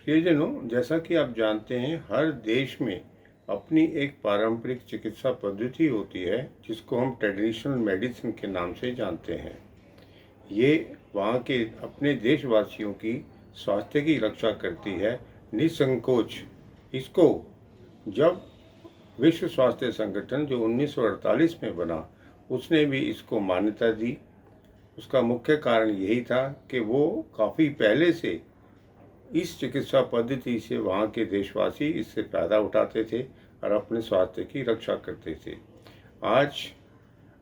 प्रियजनों, जैसा कि आप जानते हैं, हर देश में अपनी एक पारंपरिक चिकित्सा पद्धति होती है जिसको हम ट्रेडिशनल मेडिसिन के नाम से जानते हैं। ये वहाँ के अपने देशवासियों की स्वास्थ्य की रक्षा करती है निसंकोच। इसको जब विश्व स्वास्थ्य संगठन जो 1948 में बना, उसने भी इसको मान्यता दी। उसका मुख्य कारण यही था कि वो काफ़ी पहले से इस चिकित्सा पद्धति से वहाँ के देशवासी इससे फ़ायदा उठाते थे और अपने स्वास्थ्य की रक्षा करते थे। आज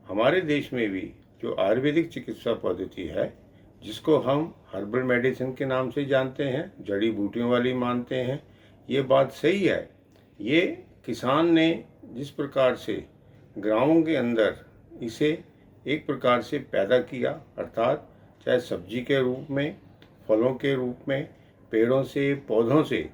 हमारे देश में भी जो आयुर्वेदिक चिकित्सा पद्धति है, जिसको हम हर्बल मेडिसिन के नाम से जानते हैं, जड़ी बूटियों वाली मानते हैं, ये बात सही है। ये किसान ने जिस प्रकार से गाँवों के अंदर इसे एक प्रकार से पैदा किया, अर्थात चाहे सब्जी के रूप में, फलों के रूप में, पेड़ों से, पौधों से,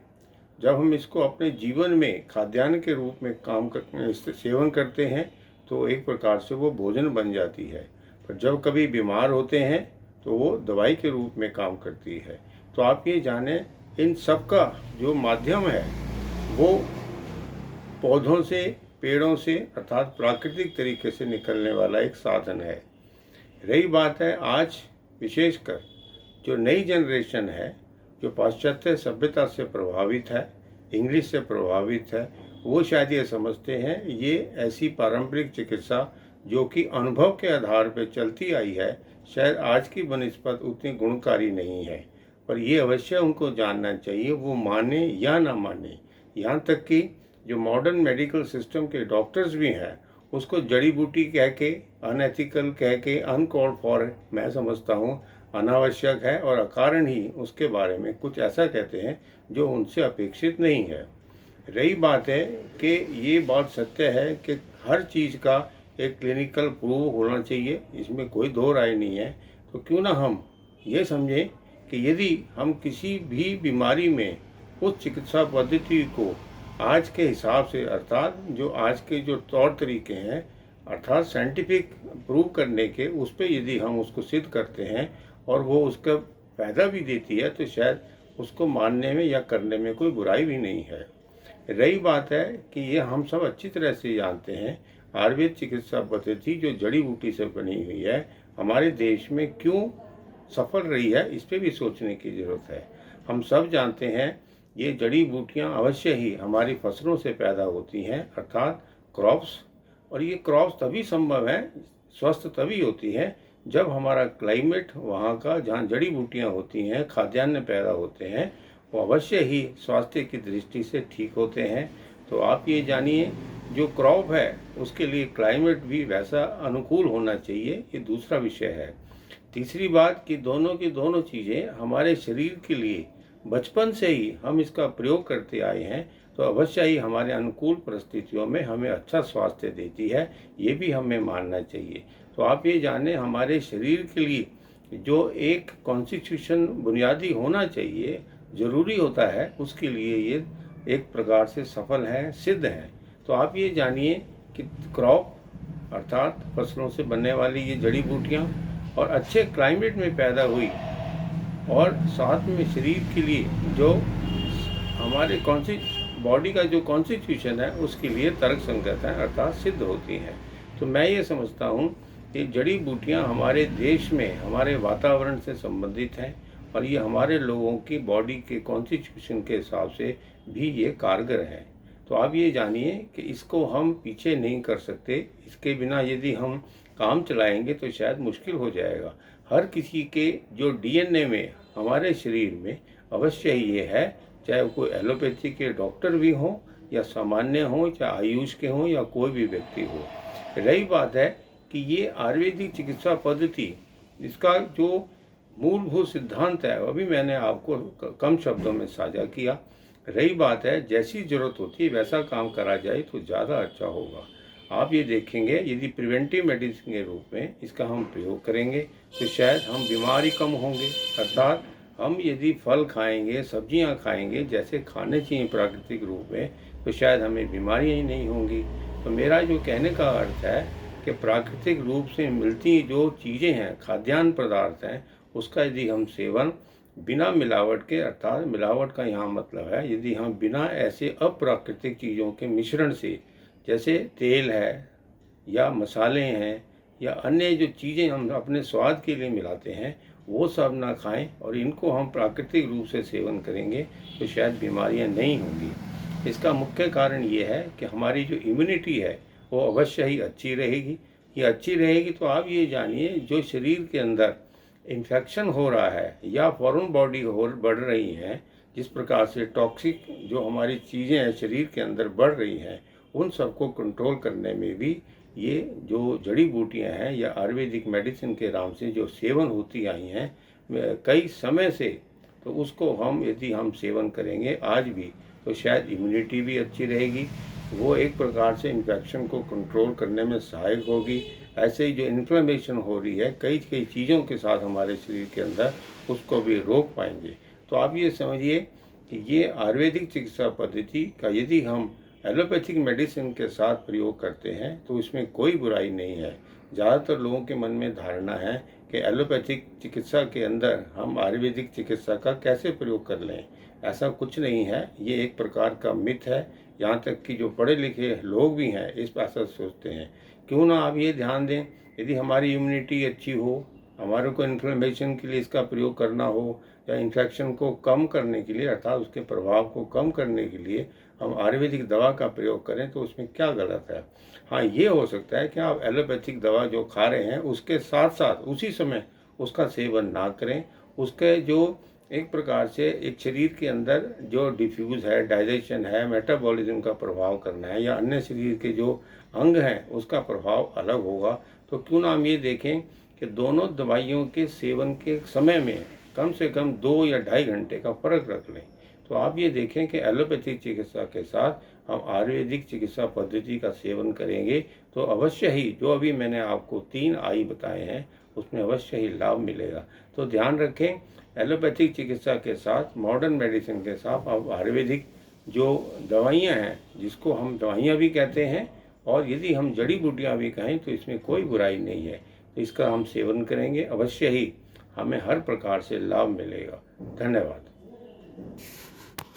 जब हम इसको अपने जीवन में खाद्यान्न के रूप में सेवन करते हैं तो एक प्रकार से वो भोजन बन जाती है। पर जब कभी बीमार होते हैं तो वो दवाई के रूप में काम करती है। तो आप ये जानें, इन सब का जो माध्यम है वो पौधों से, पेड़ों से, अर्थात प्राकृतिक तरीके से निकलने वाला एक साधन है। रही बात है आज विशेषकर जो नई जनरेशन है, जो पाश्चात्य सभ्यता से प्रभावित है, इंग्लिश से प्रभावित है, वो शायद ये समझते हैं ये ऐसी पारंपरिक चिकित्सा जो कि अनुभव के आधार पर चलती आई है, शायद आज की बनिस्बत उतनी गुणकारी नहीं है। पर ये अवश्य उनको जानना चाहिए, वो माने या ना माने। यहाँ तक कि जो मॉडर्न मेडिकल सिस्टम के डॉक्टर्स भी हैं, उसको जड़ी बूटी कह के, अनएथिकल कह के, अनकॉल्ड फॉर, मैं समझता हूँ अनावश्यक है, और अकारण ही उसके बारे में कुछ ऐसा कहते हैं जो उनसे अपेक्षित नहीं है। रही बात है कि ये बात सत्य है कि हर चीज़ का एक क्लिनिकल प्रूव होना चाहिए, इसमें कोई दो राय नहीं है। तो क्यों ना हम ये समझें कि यदि हम किसी भी बीमारी में उस चिकित्सा पद्धति को आज के हिसाब से, अर्थात जो आज के जो तौर तरीके हैं, अर्थात साइंटिफिक प्रूव करने के, उस पर यदि हम उसको सिद्ध करते हैं और वो उसका फ़ायदा भी देती है, तो शायद उसको मानने में या करने में कोई बुराई भी नहीं है। रही बात है कि ये हम सब अच्छी तरह से जानते हैं, आयुर्वेद चिकित्सा पद्धति जो जड़ी बूटी से बनी हुई है, हमारे देश में क्यों सफल रही है, इस पर भी सोचने की ज़रूरत है। हम सब जानते हैं ये जड़ी बूटियाँ अवश्य ही हमारी फसलों से पैदा होती हैं, अर्थात क्रॉप्स। और ये क्रॉप्स तभी संभव है, स्वस्थ तभी होती है जब हमारा क्लाइमेट वहाँ का, जहाँ जड़ी बूटियाँ होती हैं, खाद्यान्न पैदा होते हैं, वो अवश्य ही स्वास्थ्य की दृष्टि से ठीक होते हैं। तो आप ये जानिए, जो क्रॉप है उसके लिए क्लाइमेट भी वैसा अनुकूल होना चाहिए, ये दूसरा विषय है। तीसरी बात कि दोनों की दोनों चीज़ें हमारे शरीर के लिए बचपन से ही हम इसका प्रयोग करते आए हैं, तो अवश्य ही हमारे अनुकूल परिस्थितियों में हमें अच्छा स्वास्थ्य देती है, ये भी हमें मानना चाहिए। तो आप ये जानें, हमारे शरीर के लिए जो एक कॉन्स्टिट्यूशन बुनियादी होना चाहिए, ज़रूरी होता है, उसके लिए ये एक प्रकार से सफल है, सिद्ध है। तो आप ये जानिए कि क्रॉप अर्थात फसलों से बनने वाली ये जड़ी बूटियाँ और अच्छे क्लाइमेट में पैदा हुई, और साथ में शरीर के लिए जो हमारे बॉडी का जो कॉन्स्टिट्यूशन है उसके लिए तर्क संगत है, अर्थात सिद्ध होती हैं। तो मैं ये समझता हूँ कि जड़ी बूटियाँ हमारे देश में हमारे वातावरण से संबंधित हैं, और ये हमारे लोगों की बॉडी के कॉन्स्टिट्यूशन के हिसाब से भी ये कारगर हैं। तो आप ये जानिए कि इसको हम पीछे नहीं कर सकते, इसके बिना यदि हम काम चलाएंगे तो शायद मुश्किल हो जाएगा। हर किसी के जो डीएनए में, हमारे शरीर में अवश्य ही ये है, चाहे वो कोई एलोपैथी के डॉक्टर भी हों या सामान्य हों, चाहे आयुष के हों या कोई भी व्यक्ति हो। रही बात है कि ये आयुर्वेदिक चिकित्सा पद्धति, इसका जो मूलभूत सिद्धांत है अभी मैंने आपको कम शब्दों में साझा किया। रही बात है, जैसी ज़रूरत होती है वैसा काम करा जाए तो ज़्यादा अच्छा होगा। आप ये देखेंगे, यदि प्रिवेंटिव मेडिसिन के रूप में इसका हम प्रयोग करेंगे तो शायद हम बीमार ही कम होंगे। अर्थात हम यदि फल खाएंगे, सब्जियां खाएंगे जैसे खाने चाहिए प्राकृतिक रूप में, तो शायद हमें बीमारियां ही नहीं होंगी। तो मेरा जो कहने का अर्थ है कि प्राकृतिक रूप से मिलती जो चीज़ें हैं, खाद्यान्न पदार्थ हैं, उसका यदि हम सेवन बिना मिलावट के, अर्थात मिलावट का यहाँ मतलब है यदि हम बिना ऐसे अप्राकृतिक चीज़ों के मिश्रण से, जैसे तेल है या मसाले हैं या अन्य जो चीज़ें हम अपने स्वाद के लिए मिलाते हैं, वो सब ना खाएं और इनको हम प्राकृतिक रूप से सेवन करेंगे तो शायद बीमारियां नहीं होंगी। इसका मुख्य कारण ये है कि हमारी जो इम्यूनिटी है वो अवश्य ही अच्छी रहेगी। ये अच्छी रहेगी तो आप ये जानिए, जो शरीर के अंदर इन्फेक्शन हो रहा है या फॉरेन बॉडी बढ़ रही हैं, जिस प्रकार से टॉक्सिक जो हमारी चीज़ें हैं शरीर के अंदर बढ़ रही हैं, उन सबको कंट्रोल करने में भी ये जो जड़ी बूटियां हैं या आयुर्वेदिक मेडिसिन के नाम से जो सेवन होती आई हैं कई समय से, तो उसको हम यदि हम सेवन करेंगे आज भी तो शायद इम्यूनिटी भी अच्छी रहेगी, वो एक प्रकार से इन्फेक्शन को कंट्रोल करने में सहायक होगी। ऐसे ही जो इन्फ्लेमेशन हो रही है कई कई चीज़ों के साथ हमारे शरीर के अंदर, उसको भी रोक पाएंगे। तो आप ये समझिए कि ये आयुर्वेदिक चिकित्सा पद्धति का यदि हम एलोपैथिक मेडिसिन के साथ प्रयोग करते हैं तो इसमें कोई बुराई नहीं है। ज़्यादातर लोगों के मन में धारणा है कि एलोपैथिक चिकित्सा के अंदर हम आयुर्वेदिक चिकित्सा का कैसे प्रयोग कर लें। ऐसा कुछ नहीं है, ये एक प्रकार का मिथ है। यहाँ तक कि जो पढ़े लिखे लोग भी हैं इस पर ऐसा सोचते हैं। क्यों ना आप ये ध्यान दें, यदि हमारी इम्यूनिटी अच्छी हो, हमारे को इन्फ्लेमेशन के लिए इसका प्रयोग करना हो या इन्फेक्शन को कम करने के लिए, अर्थात उसके प्रभाव को कम करने के लिए हम आयुर्वेदिक दवा का प्रयोग करें तो उसमें क्या गलत है। हाँ, ये हो सकता है कि आप एलोपैथिक दवा जो खा रहे हैं उसके साथ साथ उसी समय उसका सेवन ना करें। उसके जो एक प्रकार से एक शरीर के अंदर जो डिफ्यूज़ है, डाइजेशन है, मेटाबॉलिज्म का प्रभाव करना है या अन्य शरीर के जो अंग हैं उसका प्रभाव अलग होगा। तो क्यों ना हम ये देखें कि दोनों दवाइयों के सेवन के समय में कम से कम 2 या 2.5 घंटे का फ़र्क रख लें। तो आप ये देखें कि एलोपैथिक चिकित्सा के साथ हम आयुर्वेदिक चिकित्सा पद्धति का सेवन करेंगे तो अवश्य ही जो अभी मैंने आपको 3 आई बताए हैं उसमें अवश्य ही लाभ मिलेगा। तो ध्यान रखें, एलोपैथिक चिकित्सा के साथ, मॉडर्न मेडिसिन के साथ अब आयुर्वेदिक जो दवाइयाँ हैं, जिसको हम दवाइयाँ भी कहते हैं और यदि हम जड़ी बूटियाँ भी कहें तो इसमें कोई बुराई नहीं है। तो इसका हम सेवन करेंगे, अवश्य ही हमें हर प्रकार से लाभ मिलेगा। धन्यवाद।